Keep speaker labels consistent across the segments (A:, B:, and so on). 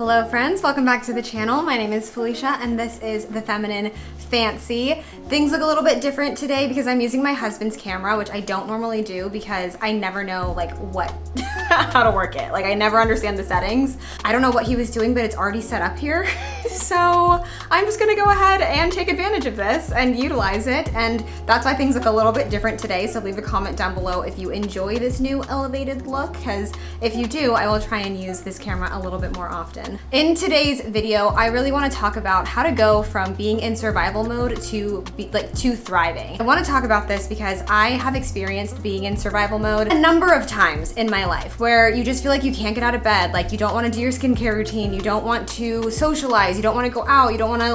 A: Hello friends, welcome back to the channel. My name is Felicia and this is The Feminine Fancy. Things look a little bit different today because I'm using my husband's camera, which I don't normally do because I never know how to work it. I never understand the settings. I don't know what he was doing, but it's already set up here. So I'm just gonna go ahead and take advantage of this and utilize it. And that's why things look a little bit different today. So leave a comment down below if you enjoy this new elevated look, because if you do, I will try and use this camera a little bit more often. In today's video, I really want to talk about how to go from being in survival mode to thriving. I want to talk about this because I have experienced being in survival mode a number of times in my life where you just feel like you can't get out of bed, like you don't want to do your skincare routine, you don't want to socialize, you don't want to go out, you don't want to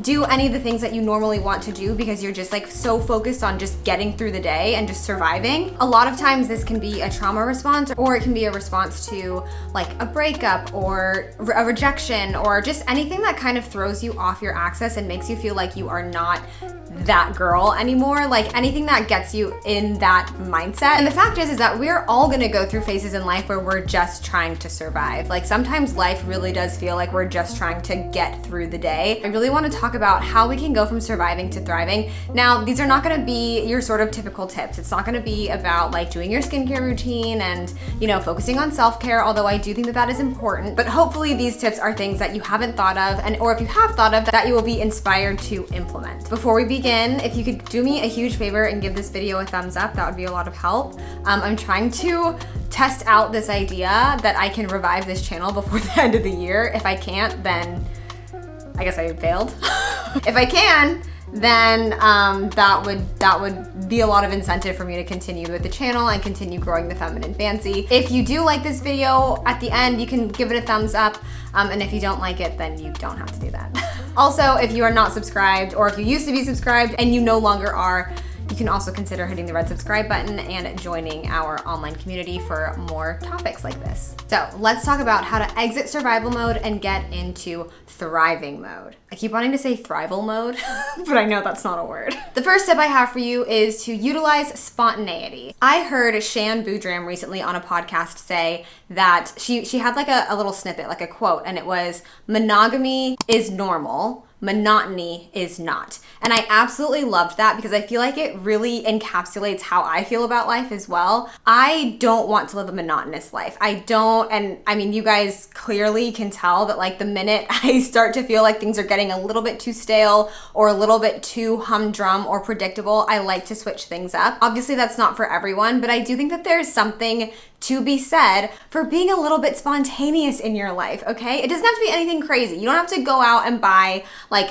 A: do any of the things that you normally want to do because you're just so focused on just getting through the day and just surviving. A lot of times this can be a trauma response, or it can be a response to a breakup or a rejection, or just anything that kind of throws you off your axis and makes you feel like you are not that girl anymore, anything that gets you in that mindset. And the fact is that we're all gonna go through phases in life where we're just trying to survive. Sometimes life really does feel like we're just trying to get through the day. I really want to talk about how we can go from surviving to thriving. Now, these are not gonna be your sort of typical tips. It's not gonna be about doing your skincare routine and focusing on self-care, although I do think that that is important. But hopefully these tips are things that you haven't thought of, or if you have thought of, that you will be inspired to implement. Before we begin, if you could do me a huge favor and give this video a thumbs up, that would be a lot of help. I'm trying to test out this idea that I can revive this channel before the end of the year. If I can't, then I guess I failed. If I can, then that would be a lot of incentive for me to continue with the channel and continue growing the feminine fancy. If you do like this video, at the end you can give it a thumbs up, and if you don't like it, then you don't have to do that. Also, if you are not subscribed, or if you used to be subscribed and you no longer are, you can also consider hitting the red subscribe button and joining our online community for more topics like this. So let's talk about how to exit survival mode and get into thriving mode. I keep wanting to say thrival mode, but I know that's not a word. The first tip I have for you is to utilize spontaneity. I heard Shan Boodram recently on a podcast say that she had a little snippet, a quote, and it was, monogamy is normal, monotony is not. And I absolutely loved that because I feel like it really encapsulates how I feel about life as well. I don't want to live a monotonous life. I don't, and I mean, you guys clearly can tell that the minute I start to feel like things are getting a little bit too stale or a little bit too humdrum or predictable, I like to switch things up. Obviously that's not for everyone, but I do think that there's something to be said for being a little bit spontaneous in your life, okay? It doesn't have to be anything crazy. You don't have to go out and buy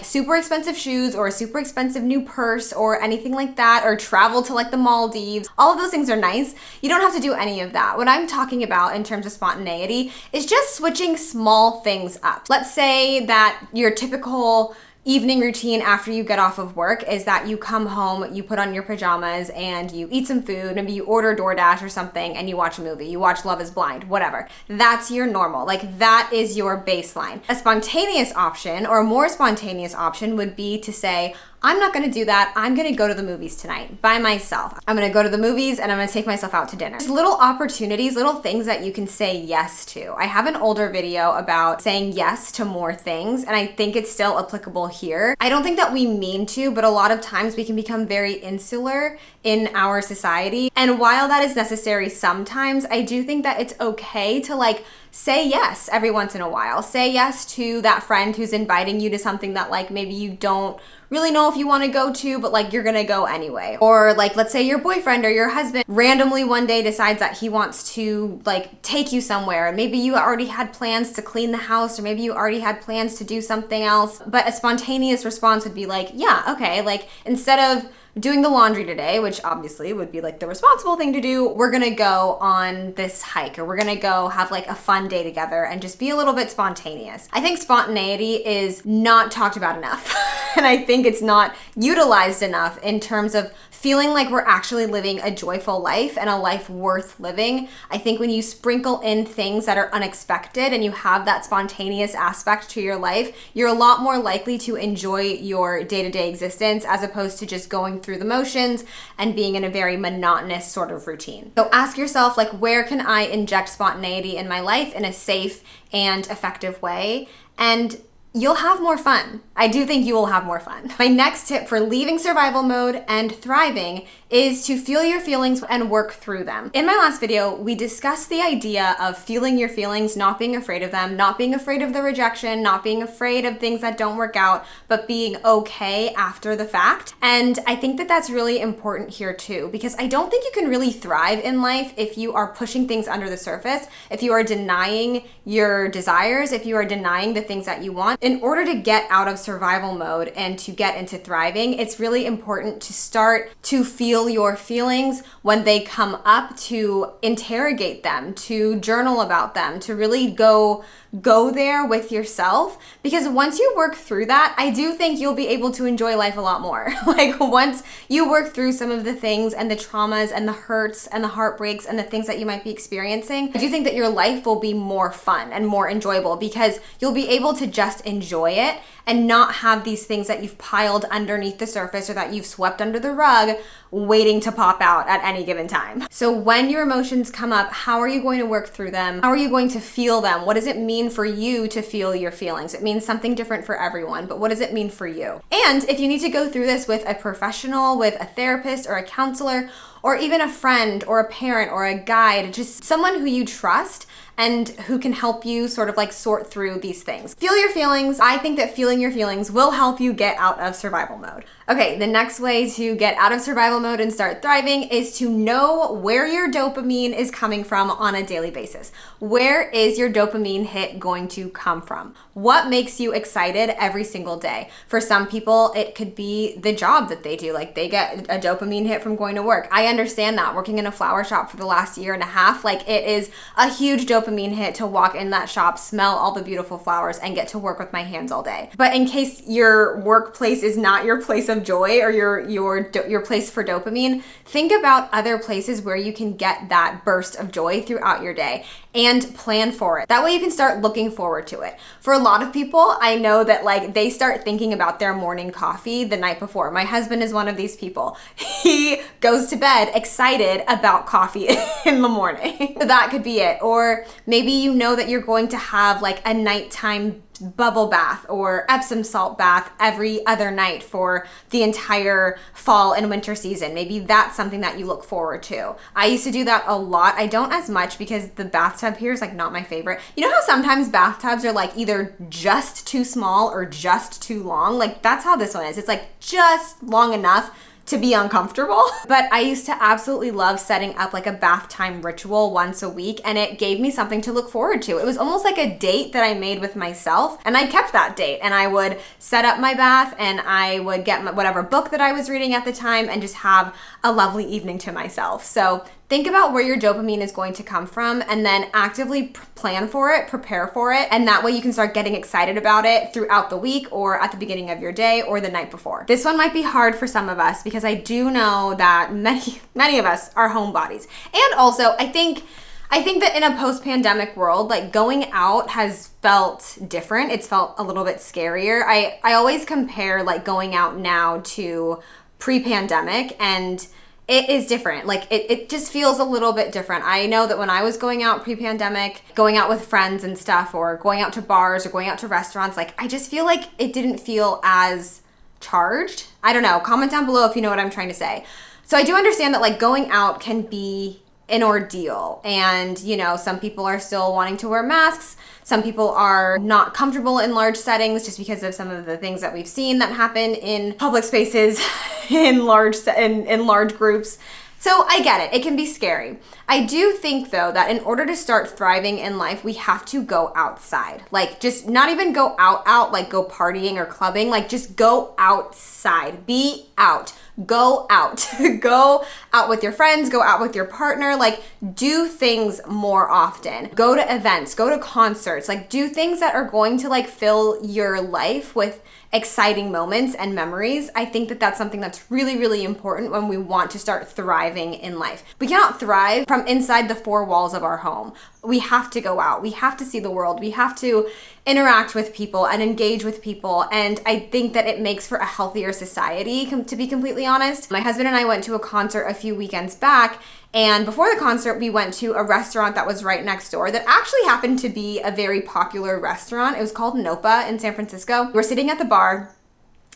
A: super expensive shoes or a super expensive new purse or anything like that, or travel to the Maldives. All of those things are nice. You don't have to do any of that. What I'm talking about in terms of spontaneity is just switching small things up. Let's say that your typical evening routine after you get off of work is that you come home, you put on your pajamas and you eat some food, maybe you order DoorDash or something and you watch a movie, you watch Love is Blind, whatever. That's your normal, that is your baseline. A spontaneous option, or a more spontaneous option, would be to say, I'm not gonna do that. I'm gonna go to the movies tonight by myself. I'm gonna go to the movies and I'm gonna take myself out to dinner. Just little opportunities, little things that you can say yes to. I have an older video about saying yes to more things, and I think it's still applicable here. I don't think that we mean to, but a lot of times we can become very insular in our society. And while that is necessary sometimes, I do think that it's okay to say yes every once in a while. Say yes to that friend who's inviting you to something that maybe you don't really know if you want to go to, but you're gonna go anyway. Or let's say your boyfriend or your husband randomly one day decides that he wants to take you somewhere, and maybe you already had plans to clean the house, or maybe you already had plans to do something else, but a spontaneous response would be yeah, okay, instead of doing the laundry today, which obviously would be the responsible thing to do, we're gonna go on this hike, or we're gonna go have a fun day together and just be a little bit spontaneous. I think spontaneity is not talked about enough. And I think it's not utilized enough in terms of feeling like we're actually living a joyful life and a life worth living. I think when you sprinkle in things that are unexpected and you have that spontaneous aspect to your life, you're a lot more likely to enjoy your day-to-day existence as opposed to just going going through the motions and being in a very monotonous sort of routine. So ask yourself, like, where can I inject spontaneity in my life in a safe and effective way? And you'll have more fun. I do think you will have more fun. My next tip for leaving survival mode and thriving is to feel your feelings and work through them. In my last video, we discussed the idea of feeling your feelings, not being afraid of them, not being afraid of the rejection, not being afraid of things that don't work out, but being okay after the fact. And I think that that's really important here too, because I don't think you can really thrive in life if you are pushing things under the surface, if you are denying your desires, if you are denying the things that you want. In order to get out of survival mode and to get into thriving, it's really important to start to feel your feelings when they come up, to interrogate them, to journal about them, to really go there with yourself. Because once you work through that, I do think you'll be able to enjoy life a lot more. Like, once you work through some of the things and the traumas and the hurts and the heartbreaks and the things that you might be experiencing, I do think that your life will be more fun and more enjoyable, because you'll be able to just enjoy it and not have these things that you've piled underneath the surface or that you've swept under the rug waiting to pop out at any given time. So when your emotions come up, how are you going to work through them? How are you going to feel them? What does it mean for you to feel your feelings? It means something different for everyone, but what does it mean for you? And if you need to go through this with a professional, with a therapist or a counselor, or even a friend or a parent or a guide, just someone who you trust and who can help you sort of like sort through these things. Feel your feelings. I think that feeling your feelings will help you get out of survival mode. Okay, the next way to get out of survival mode and start thriving is to know where your dopamine is coming from on a daily basis. Where is your dopamine hit going to come from? What makes you excited every single day? For some people, it could be the job that they do. Like, they get a dopamine hit from going to work. I understand that. Working in a flower shop for the last year and a half, like, it is a huge dopamine hit to walk in that shop, smell all the beautiful flowers, and get to work with my hands all day. But in case your workplace is not your place of joy or your place for dopamine, think about other places where you can get that burst of joy throughout your day and plan for it. That way you can start looking forward to it. For a lot of people, I know that, like, they start thinking about their morning coffee the night before. My husband is one of these people. He goes to bed excited about coffee in the morning. So that could be it. Or maybe you know that you're going to have like a nighttime bubble bath or Epsom salt bath every other night for the entire fall and winter season. Maybe that's something that you look forward to. I used to do that a lot. I don't as much because the bathtub here is like not my favorite. You know how sometimes bathtubs are like either just too small or just too long? Like, that's how this one is. It's like just long enough to be uncomfortable. But I used to absolutely love setting up like a bath time ritual once a week, and it gave me something to look forward to. It was almost like a date that I made with myself, and I kept that date, and I would set up my bath and I would get whatever book that I was reading at the time and just have a lovely evening to myself. So think about where your dopamine is going to come from and then actively plan for it, prepare for it, and that way you can start getting excited about it throughout the week or at the beginning of your day or the night before. This one might be hard for some of us because I do know that many of us are homebodies. And also, I think that in a post-pandemic world, like, going out has felt different. It's felt a little bit scarier. I always compare like going out now to pre-pandemic, and it is different. Like, it just feels a little bit different. I know that when I was going out pre-pandemic, going out with friends and stuff, or going out to bars or going out to restaurants, like, I just feel like it didn't feel as charged. I don't know. Comment down below if you know what I'm trying to say. So I do understand that like going out can be an ordeal, and you know, some people are still wanting to wear masks. Some people are not comfortable in large settings just because of some of the things that we've seen that happen in public spaces in large groups. So I get it. It can be scary. I do think though that in order to start thriving in life, we have to go outside. Like, just not even go out, like go partying or clubbing, like just go outside, be out, go out, go out with your friends, go out with your partner, like do things more often, go to events, go to concerts, like do things that are going to like fill your life with exciting moments and memories. I think that that's something that's really, really important when we want to start thriving thriving in life. We cannot thrive from inside the four walls of our home. We have to go out. We have to see the world. We have to interact with people and engage with people. And I think that it makes for a healthier society, to be completely honest. My husband and I went to a concert a few weekends back, and before the concert, we went to a restaurant that was right next door that actually happened to be a very popular restaurant. It was called Nopa in San Francisco. We're sitting at the bar,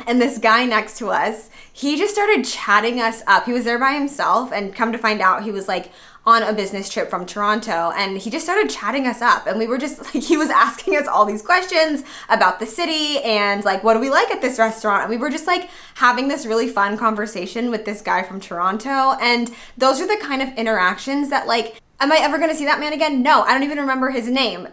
A: and this guy next to us, he just started chatting us up. He was there by himself, and come to find out, he was like on a business trip from Toronto, and he just started chatting us up, and we were just like, he was asking us all these questions about the city and like, what do we like at this restaurant? And we were just like having this really fun conversation with this guy from Toronto. And those are the kind of interactions that, like, am I ever gonna see that man again? No, I don't even remember his name.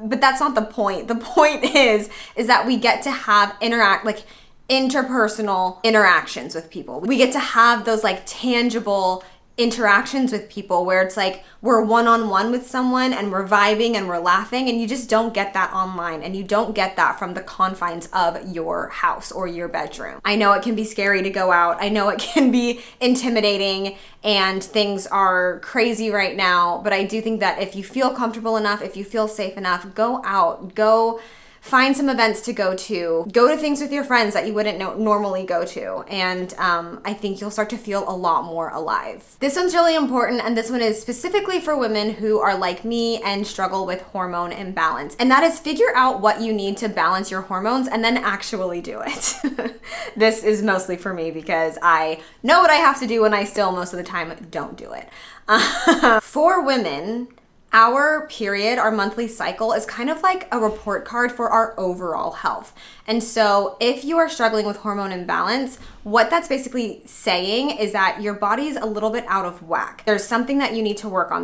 A: But that's not the point. The point is that we get to have interpersonal interactions with people. We get to have those like tangible interactions with people where it's like we're one-on-one with someone and we're vibing and we're laughing, and you just don't get that online, and you don't get that from the confines of your house or your bedroom. I know it can be scary to go out. I know it can be intimidating and things are crazy right now, but I do think that if you feel comfortable enough, if you feel safe enough, go out, go find some events to go to things with your friends that you wouldn't normally go to. And I think you'll start to feel a lot more alive. This one's really important, and this one is specifically for women who are like me and struggle with hormone imbalance. And that is, figure out what you need to balance your hormones and then actually do it. This is mostly for me because I know what I have to do and I still most of the time don't do it. For women, our period, our monthly cycle, is kind of like a report card for our overall health. And so if you are struggling with hormone imbalance, what that's basically saying is that your body's a little bit out of whack. There's something that you need to work on.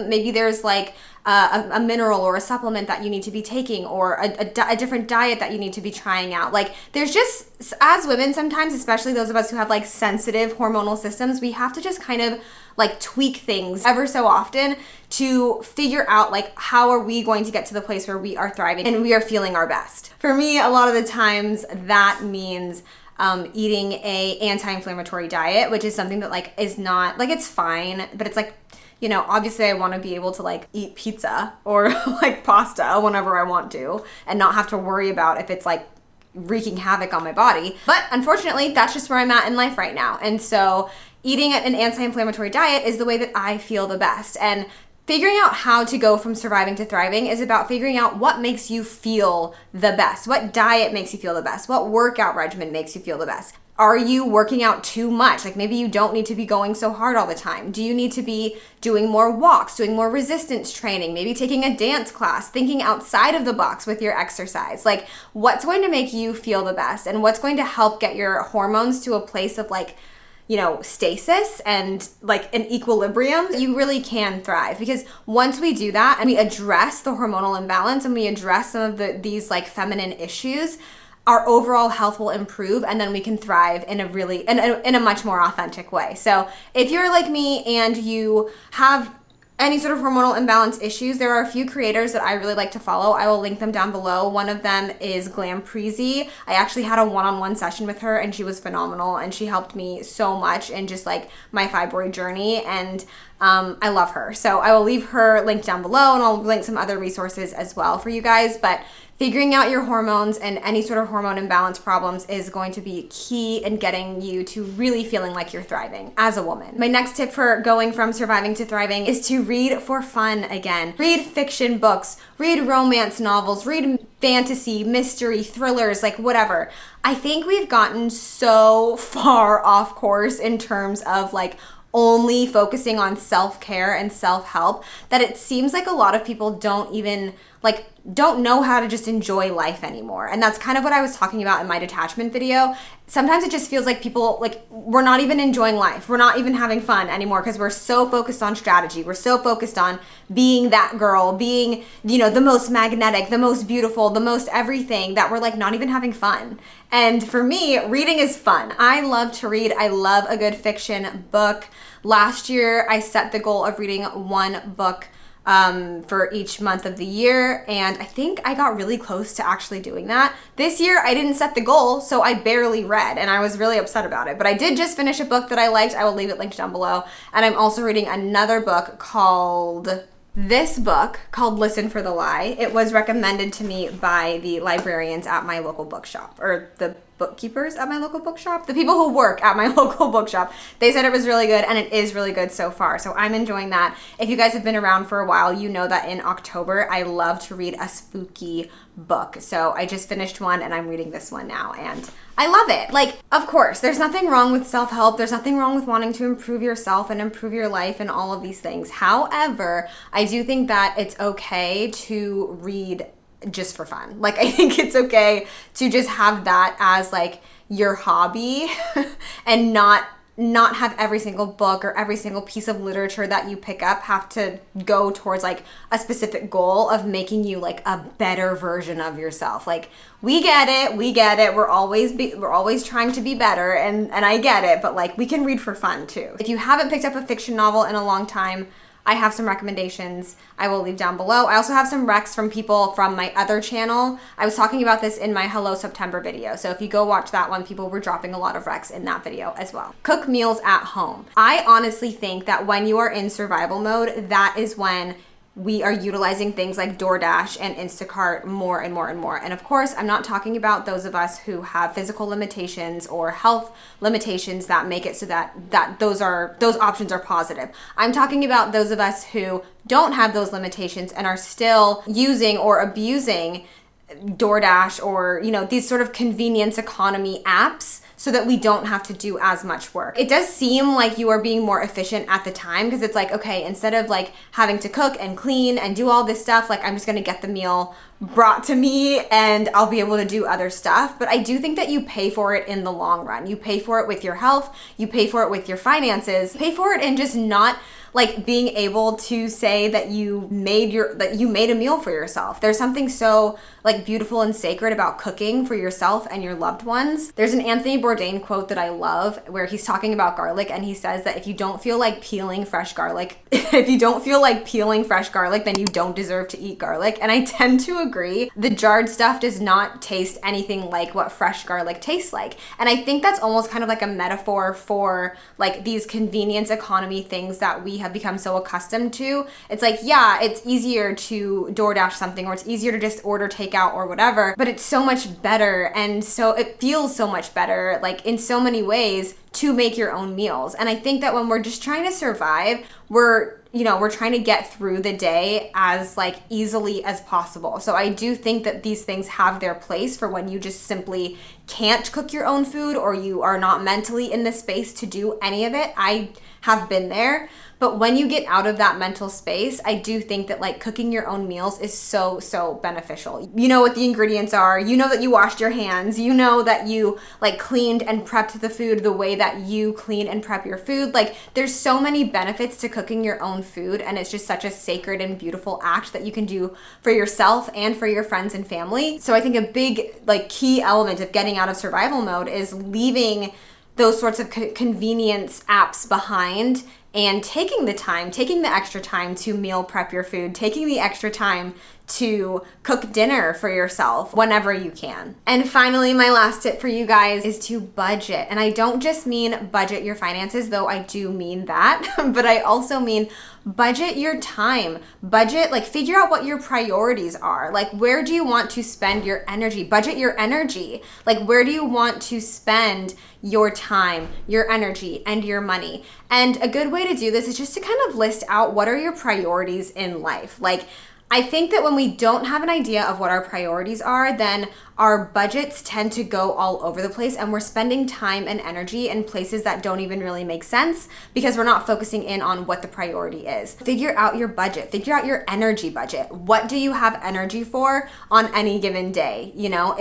A: Maybe there's like a mineral or a supplement that you need to be taking, or a different diet that you need to be trying out. Like, there's just, as women sometimes, especially those of us who have like sensitive hormonal systems, we have to just kind of like tweak things ever so often to figure out like, how are we going to get to the place where we are thriving and we are feeling our best. For me, a lot of the times that means eating a anti-inflammatory diet, which is something that like is not like, it's fine, but it's like, you know, obviously I want to be able to like eat pizza or like pasta whenever I want to and not have to worry about if it's like wreaking havoc on my body. But unfortunately, that's just where I'm at in life right now. And so eating an anti-inflammatory diet is the way that I feel the best. And figuring out how to go from surviving to thriving is about figuring out what makes you feel the best. What diet makes you feel the best? What workout regimen makes you feel the best? Are you working out too much? Like, maybe you don't need to be going so hard all the time. Do you need to be doing more walks, doing more resistance training, maybe taking a dance class, thinking outside of the box with your exercise? Like, what's going to make you feel the best, and what's going to help get your hormones to a place of like, you know, stasis and like an equilibrium? You really can thrive, because once we do that and we address the hormonal imbalance and we address some of these like feminine issues, our overall health will improve, and then we can thrive in a much more authentic way. So if you're like me and you have any sort of hormonal imbalance issues, there are a few creators that I really like to follow. I will link them down below. One of them is Glampreezy. I actually had a one-on-one session with her, and she was phenomenal, and she helped me so much in just like my fibroid journey, and I love her. So I will leave her link down below, and I'll link some other resources as well for you guys. But figuring out your hormones and any sort of hormone imbalance problems is going to be key in getting you to really feeling like you're thriving as a woman. My next tip for going from surviving to thriving is to read for fun again. Read fiction books, read romance novels, read fantasy, mystery, thrillers, like whatever. I think we've gotten so far off course in terms of like only focusing on self-care and self-help that it seems like a lot of people don't know how to just enjoy life anymore. And that's kind of what I was talking about in my detachment video. Sometimes it just feels like people, like, we're not even enjoying life. We're not even having fun anymore because we're so focused on strategy. We're so focused on being that girl, being, you know, the most magnetic, the most beautiful, the most everything, that we're like not even having fun. And for me, reading is fun. I love to read. I love a good fiction book. Last year, I set the goal of reading one book for each month of the year. And I think I got really close to actually doing that. This year, I didn't set the goal, so I barely read, and I was really upset about it. But I did just finish a book that I liked. I will leave it linked down below. And I'm also reading another book called Listen for the Lie. It was recommended to me by the librarians at my local bookshop, or the bookkeepers at my local bookshop, the people who work at my local bookshop. They said it was really good, and it is really good so far. So I'm enjoying that. If you guys have been around for a while, you know that in October, I love to read a spooky book. So I just finished one, and I'm reading this one now, and I love it. Like, of course, there's nothing wrong with self-help. There's nothing wrong with wanting to improve yourself and improve your life and all of these things. However, I do think that it's okay to read just for fun. Like, I think it's okay to just have that as like your hobby and not have every single book or every single piece of literature that you pick up have to go towards like a specific goal of making you like a better version of yourself. Like, we get it. We're always trying to be better, and I get it, but like, we can read for fun too. If you haven't picked up a fiction novel in a long time, I have some recommendations I will leave down below. I also have some recs from people from my other channel. I was talking about this in my Hello September video. So if you go watch that one, people were dropping a lot of recs in that video as well. Cook meals at home. I honestly think that when you are in survival mode, that is when we are utilizing things like DoorDash and Instacart more and more and more. And of course, I'm not talking about those of us who have physical limitations or health limitations that make it so that those options are positive. I'm talking about those of us who don't have those limitations and are still using or abusing DoorDash or, you know, these sort of convenience economy apps so that we don't have to do as much work. It does seem like you are being more efficient at the time because it's like, okay, instead of like having to cook and clean and do all this stuff, like I'm just gonna get the meal brought to me and I'll be able to do other stuff. But I do think that you pay for it in the long run. You pay for it with your health, you pay for it with your finances, pay for it in just not like being able to say that you made a meal for yourself. There's something so like beautiful and sacred about cooking for yourself and your loved ones. There's an Anthony Bourdain quote that I love where he's talking about garlic, and he says that if you don't feel like peeling fresh garlic, then you don't deserve to eat garlic. And I tend to agree. The jarred stuff does not taste anything like what fresh garlic tastes like. And I think that's almost kind of like a metaphor for like these convenience economy things that we have become so accustomed to. It's like, yeah, it's easier to DoorDash something, or it's easier to just order takeout or whatever, but it's so much better, and so it feels so much better, like in so many ways, to make your own meals. And I think that when we're just trying to survive, we're trying to get through the day as like easily as possible. So I do think that these things have their place for when you just simply can't cook your own food, or you are not mentally in the space to do any of it. I have been there. But when you get out of that mental space, I do think that like cooking your own meals is so, so beneficial. You know what the ingredients are, you know that you washed your hands, you know that you like cleaned and prepped the food the way that you clean and prep your food. Like, there's so many benefits to cooking your own food, and it's just such a sacred and beautiful act that you can do for yourself and for your friends and family. So I think a big like key element of getting out of survival mode is leaving those sorts of convenience apps behind and taking the extra time to meal prep your food, taking the extra time to cook dinner for yourself whenever you can. And finally, my last tip for you guys is to budget. And I don't just mean budget your finances, though I do mean that, but I also mean budget your time. Budget, like figure out what your priorities are. Like, where do you want to spend your energy? Budget your energy. Like, where do you want to spend your time, your energy, and your money? And a good way to do this is just to kind of list out what are your priorities in life. Like, I think that when we don't have an idea of what our priorities are, then our budgets tend to go all over the place, and we're spending time and energy in places that don't even really make sense because we're not focusing in on what the priority is. Figure out your budget, figure out your energy budget. What do you have energy for on any given day? You know,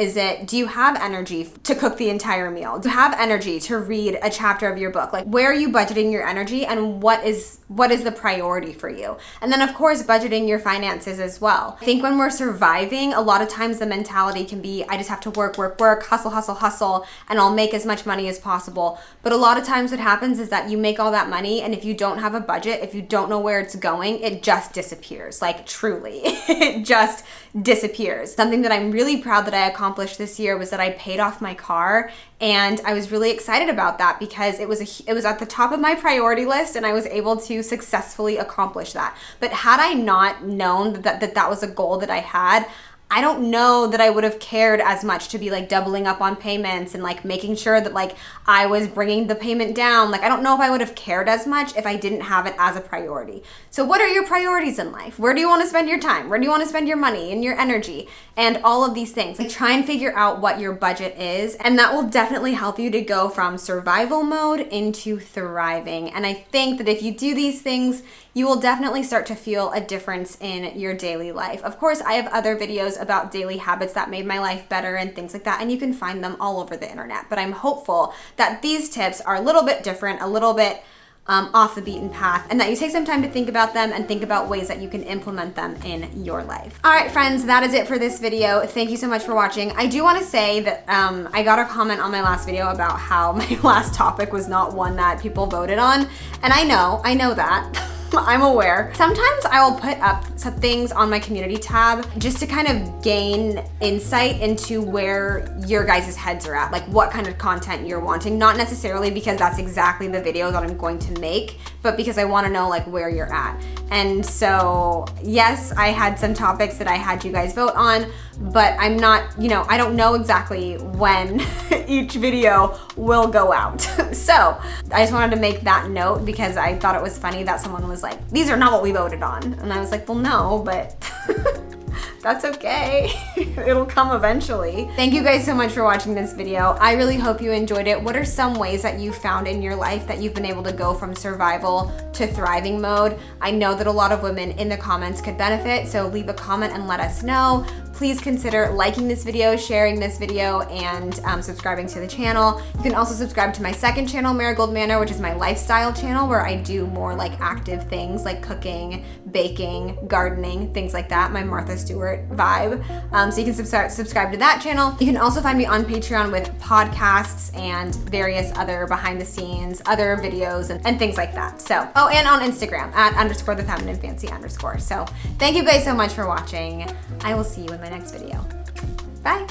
A: do you have energy to cook the entire meal? Do you have energy to read a chapter of your book? Like, where are you budgeting your energy, and what is the priority for you? And then of course, budgeting your finances finances as well. I think when we're surviving, a lot of times the mentality can be, I just have to work, hustle, hustle, hustle, and I'll make as much money as possible. But a lot of times what happens is that you make all that money, and if you don't have a budget, if you don't know where it's going, it just disappears. Like truly, it just disappears. Something that I'm really proud that I accomplished this year was that I paid off my car, and I was really excited about that because it was at the top of my priority list, and I was able to successfully accomplish that. But had I not known that was a goal that I had, I don't know that I would have cared as much to be like doubling up on payments and like making sure that like I was bringing the payment down. Like I don't know if I would have cared as much if I didn't have it as a priority. So what are your priorities in life? Where do you want to spend your time? Where do you want to spend your money and your energy and all of these things? Like try and figure out what your budget is, and that will definitely help you to go from survival mode into thriving. And I think that if you do these things, you will definitely start to feel a difference in your daily life. Of course, I have other videos about daily habits that made my life better and things like that, and you can find them all over the internet. But I'm hopeful that these tips are a little bit different, a little bit off the beaten path, and that you take some time to think about them and think about ways that you can implement them in your life. All right, friends, that is it for this video. Thank you so much for watching. I do want to say that I got a comment on my last video about how my last topic was not one that people voted on, and I know that. I'm aware. Sometimes I will put up some things on my community tab just to kind of gain insight into where your guys' heads are at, like what kind of content you're wanting. Not necessarily because that's exactly the video that I'm going to make, but because I want to know like where you're at. And so yes, I had some topics that I had you guys vote on, but I'm not, I don't know exactly when each video will go out. So I just wanted to make that note because I thought it was funny that someone was like, these are not what we voted on. And I was like, well, no, but that's okay. It'll come eventually. Thank you guys so much for watching this video. I really hope you enjoyed it. What are some ways that you found in your life that you've been able to go from survival to thriving mode? I know that a lot of women in the comments could benefit, so leave a comment and let us know. Please consider liking this video, sharing this video, and subscribing to the channel. You can also subscribe to my second channel, Marigold Manor, which is my lifestyle channel where I do more like active things like cooking, baking, gardening, things like that, my Martha Stewart vibe. So you can subscribe to that channel. You can also find me on Patreon with podcasts and various other behind the scenes, other videos and things like that. So, oh, and on Instagram at _thefemininefancy_. So thank you guys so much for watching. I will see you in my next video. Bye.